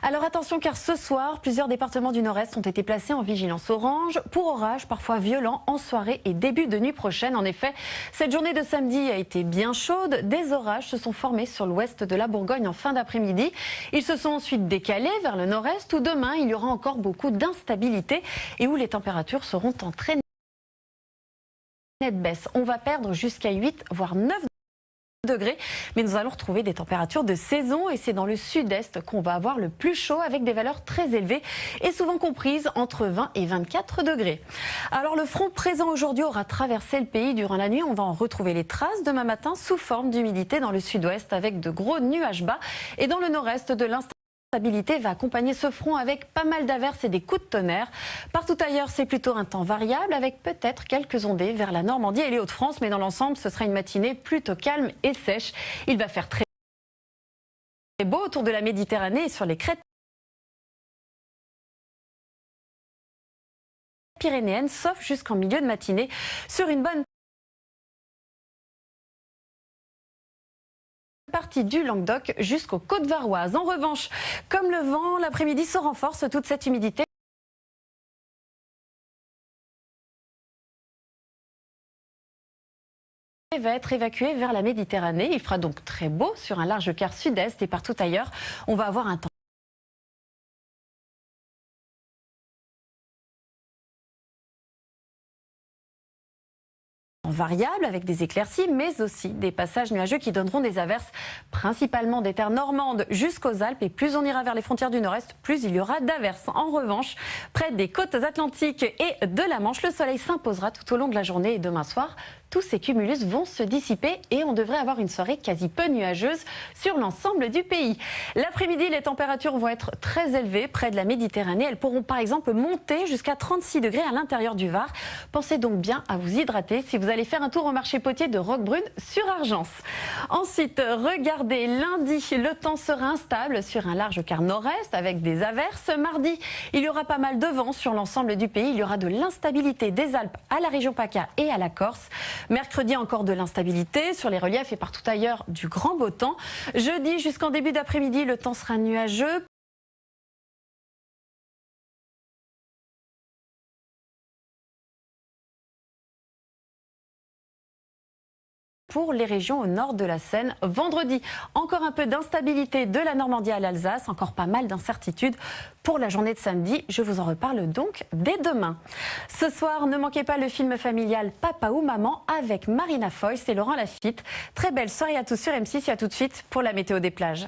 Alors attention car ce soir, plusieurs départements du Nord-Est ont été placés en vigilance orange pour orages parfois violents en soirée et début de nuit prochaine. En effet, cette journée de samedi a été bien chaude. Des orages se sont formés sur l'ouest de la Bourgogne en fin d'après-midi. Ils se sont ensuite décalés vers le Nord-Est où demain il y aura encore beaucoup d'instabilité et où les températures seront en très nette baisse. On va perdre jusqu'à 8 voire 9 degrés, mais nous allons retrouver des températures de saison et c'est dans le sud-est qu'on va avoir le plus chaud avec des valeurs très élevées et souvent comprises entre 20 et 24 degrés. Alors le front présent aujourd'hui aura traversé le pays durant la nuit. On va en retrouver les traces demain matin sous forme d'humidité dans le sud-ouest avec de gros nuages bas et dans le nord-est de l'instabilité va accompagner ce front avec pas mal d'averses et des coups de tonnerre. Partout ailleurs, c'est plutôt un temps variable avec peut-être quelques ondées vers la Normandie et les Hauts-de-France. Mais dans l'ensemble, ce sera une matinée plutôt calme et sèche. Il va faire très beau autour de la Méditerranée et sur les crêtes pyrénéennes, sauf jusqu'en milieu de matinée sur une bonne partie du Languedoc jusqu'aux côtes varoises. En revanche, comme le vent, l'après-midi se renforce, toute cette humidité va être évacuée vers la Méditerranée. Il fera donc très beau sur un large quart sud-est et partout ailleurs, on va avoir un temps variable avec des éclaircies mais aussi des passages nuageux qui donneront des averses principalement des terres normandes jusqu'aux Alpes et plus on ira vers les frontières du Nord-Est, plus il y aura d'averses. En revanche, près des côtes atlantiques et de la Manche, le soleil s'imposera tout au long de la journée et demain soir, tous ces cumulus vont se dissiper et on devrait avoir une soirée quasi peu nuageuse sur l'ensemble du pays. L'après-midi, les températures vont être très élevées près de la Méditerranée. Elles pourront par exemple monter jusqu'à 36 degrés à l'intérieur du Var. Pensez donc bien à vous hydrater si vous allez faire un tour au marché potier de Roquebrune sur Argence. Ensuite, regardez, lundi, le temps sera instable sur un large quart nord-est avec des averses. Mardi, il y aura pas mal de vent sur l'ensemble du pays. Il y aura de l'instabilité des Alpes à la région PACA et à la Corse. Mercredi, encore de l'instabilité sur les reliefs et partout ailleurs du grand beau temps. Jeudi, jusqu'en début d'après-midi, le temps sera nuageux. Pour les régions au nord de la Seine. Vendredi, encore un peu d'instabilité de la Normandie à l'Alsace, encore pas mal d'incertitudes pour la journée de samedi. Je vous en reparle donc dès demain. Ce soir, ne manquez pas le film familial Papa ou Maman avec Marina Foïs et Laurent Lafitte. Très belle soirée à tous sur M6 et à tout de suite pour la météo des plages.